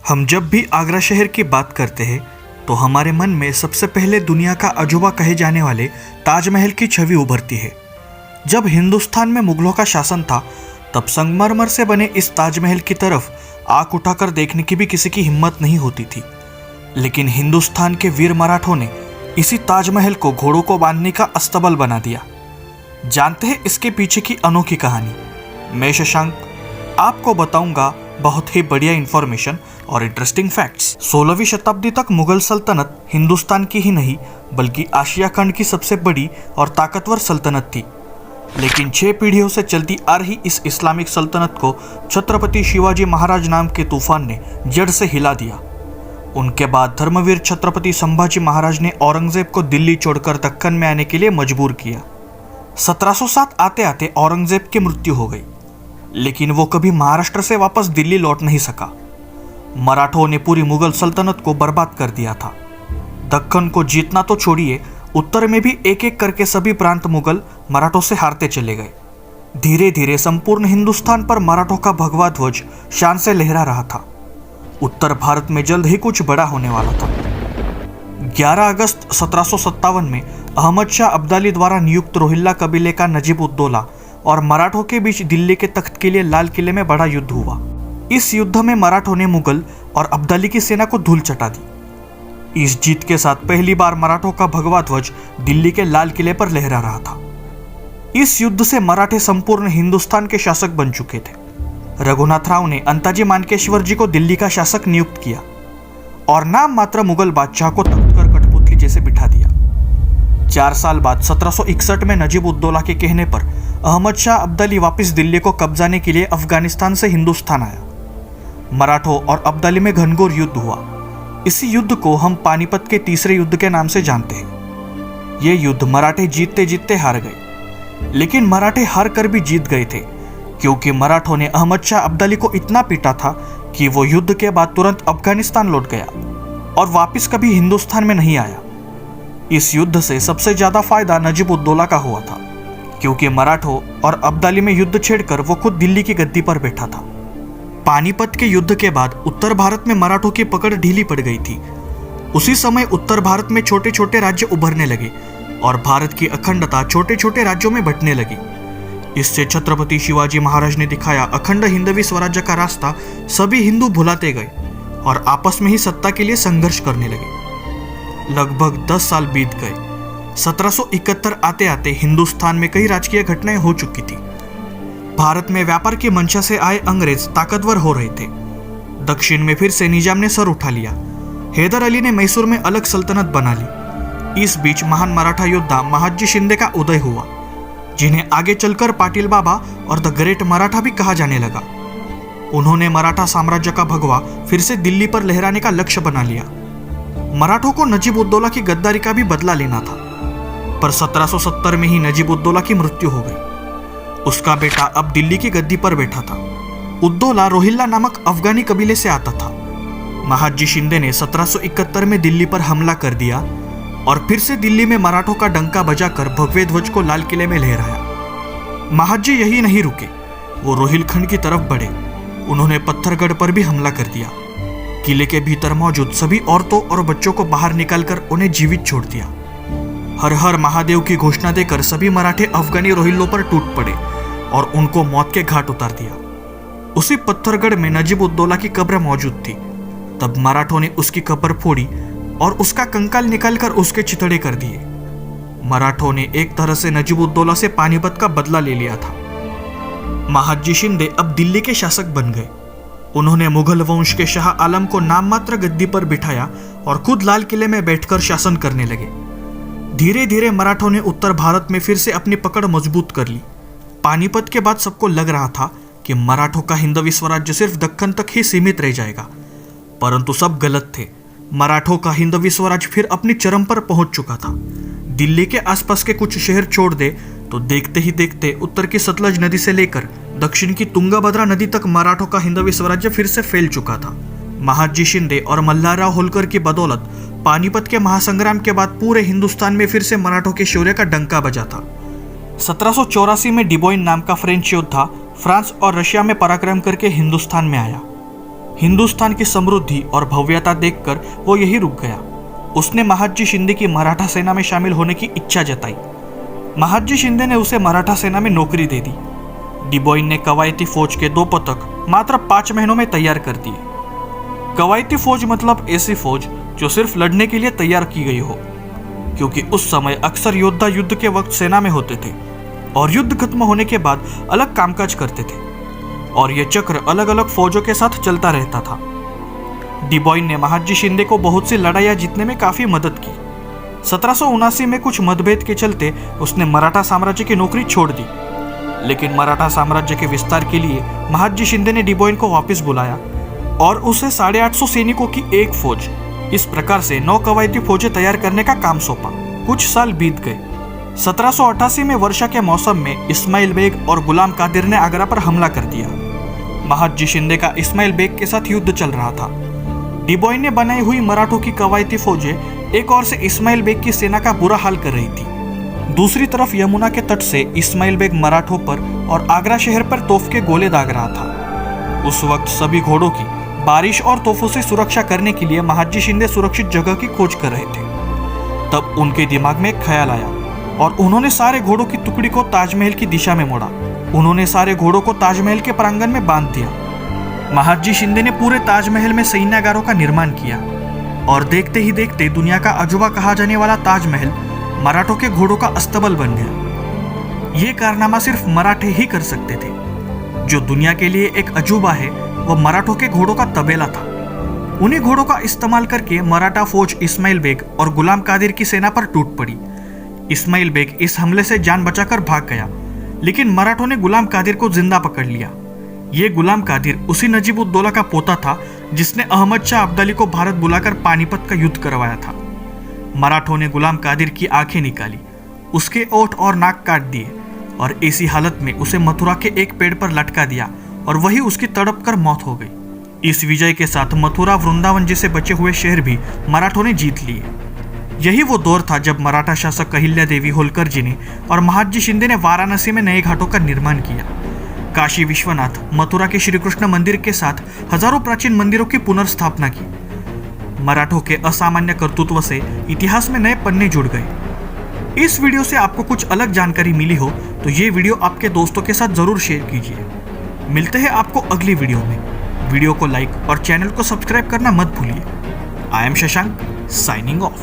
हम जब भी आगरा शहर की बात करते हैं तो हमारे मन में सबसे पहले दुनिया का अजूबा कहे जाने वाले ताजमहल की छवि उभरती है। जब हिंदुस्तान में मुगलों का शासन था तब संगमरमर से बने इस ताजमहल की तरफ आंख उठाकर देखने की भी किसी की हिम्मत नहीं होती थी। लेकिन हिंदुस्तान के वीर मराठों ने इसी ताजमहल को घोड़ों को बांधने का अस्तबल बना दिया। जानते हैं इसके पीछे की अनोखी कहानी। मैं शशांक आपको बताऊंगा बहुत ही बढ़िया इंफॉर्मेशन और इंटरेस्टिंग फैक्ट्स। 16वीं शताब्दी तक मुगल सल्तनत हिंदुस्तान की ही नहीं बल्कि आशिया खंड की सबसे बड़ी और ताकतवर सल्तनत थी। लेकिन 6 पीढ़ियों से चलती आ रही इस इस्लामिक सल्तनत को छत्रपति शिवाजी महाराज नाम के तूफान ने जड़ से हिला दिया। उनके बाद धर्मवीर छत्रपति संभाजी महाराज ने औरंगजेब को दिल्ली छोड़कर दक्कन में आने के लिए मजबूर किया। 1707 आते आते औरंगजेब की मृत्यु हो गई, लेकिन वो कभी महाराष्ट्र से वापस दिल्ली लौट नहीं सका। मराठों ने पूरी मुगल सल्तनत को बर्बाद कर दिया था। दक्कन को जीतना तो छोड़िए, उत्तर में भी एक एक करके सभी प्रांत मुगल मराठों से हारते चले गए। धीरे धीरे संपूर्ण हिंदुस्तान पर मराठों का भगवा ध्वज शान से लहरा रहा था। उत्तर भारत में जल्द ही कुछ बड़ा होने वाला था। 11 अगस्त 1757 में अहमद शाह अब्दाली द्वारा नियुक्त रोहिल्ला कबीले का नजीब उद्दौला और मराठों के बीच दिल्ली के तख्त के लिए लाल किले में बड़ा युद्ध हुआ। इस युद्ध में मराठों ने मुगल और अब्दाली की सेना को धूल चटा दी। इस जीत के साथ पहली बार मराठों का भगवा ध्वज दिल्ली के लाल किले पर लहरा रहा था। इस युद्ध से मराठे संपूर्ण हिंदुस्तान के शासक बन चुके थे। रघुनाथ राव ने अंताजी मानकेश्वर जी को दिल्ली का शासक नियुक्त किया और नाम मात्र मुगल बादशाह को तख्त कर कठपुतली जैसे बिठा दिया। 4 साल बाद 1761 में नजीब उद्दौला के कहने पर अहमद शाह अब्दाली वापस दिल्ली को कब्जाने के लिए अफगानिस्तान से हिंदुस्तान आया। मराठों और अब्दाली में घनघोर युद्ध हुआ। इसी युद्ध को हम पानीपत के तीसरे युद्ध के नाम से जानते हैं। यह युद्ध मराठे जीतते जीतते हार गए, लेकिन मराठे हार कर भी जीत गए थे, क्योंकि मराठों ने अहमद शाह अब्दाली को इतना पीटा था कि वो युद्ध के बाद तुरंत अफगानिस्तान लौट गया और वापस कभी हिंदुस्तान में नहीं आया। इस युद्ध से सबसे ज्यादा फायदा नजीब उद्दौला का हुआ था, क्योंकि मराठों और अब्दाली में युद्ध छेड़कर वो खुद दिल्ली की गद्दी पर बैठा था। पानीपत के युद्ध के बाद उत्तर भारत में मराठों की पकड़ ढीली पड़ गई थी। उसी समय उत्तर भारत में छोटे छोटे राज्य उभरने लगे और भारत की अखंडता छोटे छोटे राज्यों में बंटने लगी। इससे छत्रपति शिवाजी महाराज ने दिखाया अखंड हिंदवी स्वराज्य का रास्ता सभी हिंदू भुलाते गए और आपस में ही सत्ता के लिए संघर्ष करने लगे। लगभग 10 साल बीत गए। 1771 आते आते हिंदुस्तान में कई राजकीय घटनाएं हो चुकी थी। भारत में व्यापार की मंशा से आए अंग्रेज ताकतवर हो रहे थे। दक्षिण में फिर से निजाम ने सर उठा लिया। हैदर अली ने मैसूर में अलग सल्तनत बना ली। इस बीच महान मराठा योद्धा महादजी शिंदे का उदय हुआ, जिन्हें आगे चलकर पाटिल बाबा और द ग्रेट मराठा भी कहा जाने लगा। उन्होंने मराठा साम्राज्य का भगवा फिर से दिल्ली पर लहराने का लक्ष्य बना लिया। मराठों को नजीब उद्दौला की गद्दारी का भी बदला लेना था, पर 1770 में ही नजीब उद्दौला की मृत्यु हो गई। उसका बेटा अब दिल्ली की गद्दी पर बैठा था। उद्दौला रोहिल्ला नामक अफगानी कबीले से आता था। महादजी शिंदे ने 1771 में दिल्ली पर हमला कर दिया और फिर से दिल्ली में मराठों का डंका बजाकर भगवे ध्वज को लाल किले में लहराया। महादजी यही नहीं रुके, वो रोहिलखंड की तरफ बढ़े। उन्होंने पत्थरगढ़ पर भी हमला कर दिया। किले के भीतर मौजूद सभी औरतों और बच्चों को बाहर निकालकर उन्हें जीवित छोड़ दिया। हर हर महादेव की घोषणा देकर सभी मराठे अफगानी रोहिल्लों पर टूट पड़े और उनको मौत के घाट उतार दिया। उसी पत्थरगढ़ में नजीब उद्दौला की कब्र मौजूद थी। तब मराठों ने उसकी कब्र फोड़ी और उसका कंकाल निकालकर उसके चितड़े कर दिए। मराठों ने एक तरह से नजीब उद्दौला से पानीपत का बदला ले लिया था। महादजी शिंदे अब दिल्ली के शासक बन गए। उन्होंने मुगल वंश के शाह आलम को नाम मात्र गद्दी पर बिठाया और खुद लाल किले में बैठकर शासन करने लगे। धीरे धीरे मराठों ने उत्तर भारत में फिर से अपनी पकड़ मजबूत कर ली। पानीपत के बाद सबको लग रहा था कि मराठों का हिंदवी स्वराज्य सिर्फ दक्कन तक ही सीमित रह जाएगा, परंतु सब गलत थे। मराठों का हिंदवी स्वराज फिर अपनी चरम पर पहुंच चुका था। दिल्ली के आसपास के कुछ शहर छोड़ दे तो देखते ही देखते उत्तर की सतलज नदी से लेकर दक्षिण की तुंगभद्रा नदी तक मराठों का हिंदवी स्वराज्य फिर से फैल चुका था। महादजी शिंदे और मल्हारराव होलकर की बदौलत पानीपत के महासंग्राम के बाद पूरे हिंदुस्तान में फिर से मराठों के शौर्य का डंका बजा था। 1784 में डिबोइन नाम का फ्रेंच योद्धा फ्रांस और रशिया में पराक्रम करके हिंदुस्तान में आया। हिंदुस्तान की समृद्धि और भव्यता देखकर वो यही रुक गया। उसने महादजी शिंदे की मराठा सेना में शामिल होने की इच्छा जताई। महादजी शिंदे ने उसे मराठा सेना में नौकरी दे दी। डिबॉइन ने कवायती फौज के 2 पथक मात्र 5 महीनों में तैयार कर दिए। कवायती फौज मतलब ऐसी फौज जो सिर्फ लड़ने के लिए तैयार की गई हो, क्योंकि उस समय अक्सर योद्धा युद्ध के वक्त सेना में होते थे और युद्ध खत्म होने के बाद अलग कामकाज करते थे, और यह चक्र अलग अलग फौजों के साथ चलता रहता था। डिबॉइन ने महादजी शिंदे को बहुत सी लड़ाइयां जीतने में काफी मदद की। 1779 में कुछ मतभेद के चलते उसने मराठा साम्राज्य की नौकरी छोड़ दी, लेकिन मराठा साम्राज्य के विस्तार के लिए महादजी शिंदे ने डिबॉइन को वापस बुलाया और उसे 850 सैनिकों की एक फौज, इस प्रकार से 9 कवायती फौजें तैयार करने का काम सौंपा। कुछ साल बीत गए। 1788 में वर्षा के मौसम में इस्माइल बेग और गुलाम कादिर ने आगरा पर हमला कर दिया। महादजी शिंदे का इस्माइल बेग के साथ युद्ध चल रहा था। डिबॉइन ने बनाई हुई मराठों की कवायती फौजें एक ओर से इस्माइल बेग की सेना का बुरा हाल कर रही थी। दूसरी तरफ यमुना के तट से इस्माइल बेग मराठों पर और आगरा शहर पर तोफ के गोले दाग रहा था। उस वक्त सभी घोड़ों की बारिश और तोफों से सुरक्षा करने के लिए महादजी शिंदे सुरक्षित जगह की खोज कर रहे थे। तब उनके दिमाग में एक ख्याल आया और उन्होंने सारे घोड़ों की टुकड़ी को ताजमहल की दिशा में मोड़ा। उन्होंने सारे घोड़ों को ताजमहल के प्रांगण में बांध दिया। महादजी शिंदे ने पूरे ताजमहल में सैन्यागारों का निर्माण किया और देखते ही देखते दुनिया का अजूबा कहा जाने वाला ताजमहल मराठों के घोड़ों का अस्तबल बन गया। ये कारनामा सिर्फ मराठे ही कर सकते थे। जो दुनिया के लिए एक अजूबा है वह मराठों के घोड़ों का तबेला था। उन्हीं घोड़ों का इस्तेमाल करके मराठा फौज इस्माइल बेग और गुलाम कादिर की सेना पर टूट पड़ी। इस्माइल बेग इस हमले से जान बचाकर भाग गया, लेकिन मराठों ने गुलाम कादिर को जिंदा पकड़ लिया। ये गुलाम कादिर उसी नजीब-उद-दौला का पोता था जिसने अहमद शाह अब्दाली को भारत बुलाकर पानीपत का युद्ध करवाया था। मराठों ने गुलाम कादिर की आंखें निकाली, उसके ओठ और नाक काट दिए और ऐसी हालत में उसे मथुरा के एक पेड़ पर लटका दिया और वही उसकी तड़प कर मौत हो गई। इस विजय के साथ मथुरा, वृंदावन जैसे बचे हुए शहर भी मराठों ने जीत लिए। यही वो दौर था जब मराठा शासक अहिल्या देवी होलकर जी ने और महादजी शिंदे ने वाराणसी में नए घाटों का निर्माण किया। काशी विश्वनाथ, मथुरा के श्री कृष्ण मंदिर के साथ हजारों प्राचीन मंदिरों की पुनर्स्थापना की। मराठों के असामान्य कर्तृत्व से इतिहास में नए पन्ने जुड़ गए। इस वीडियो से आपको कुछ अलग जानकारी मिली हो तो ये वीडियो आपके दोस्तों के साथ जरूर शेयर कीजिए। मिलते हैं आपको अगली वीडियो में। वीडियो को लाइक और चैनल को सब्सक्राइब करना मत भूलिए। I am Shashank, signing off.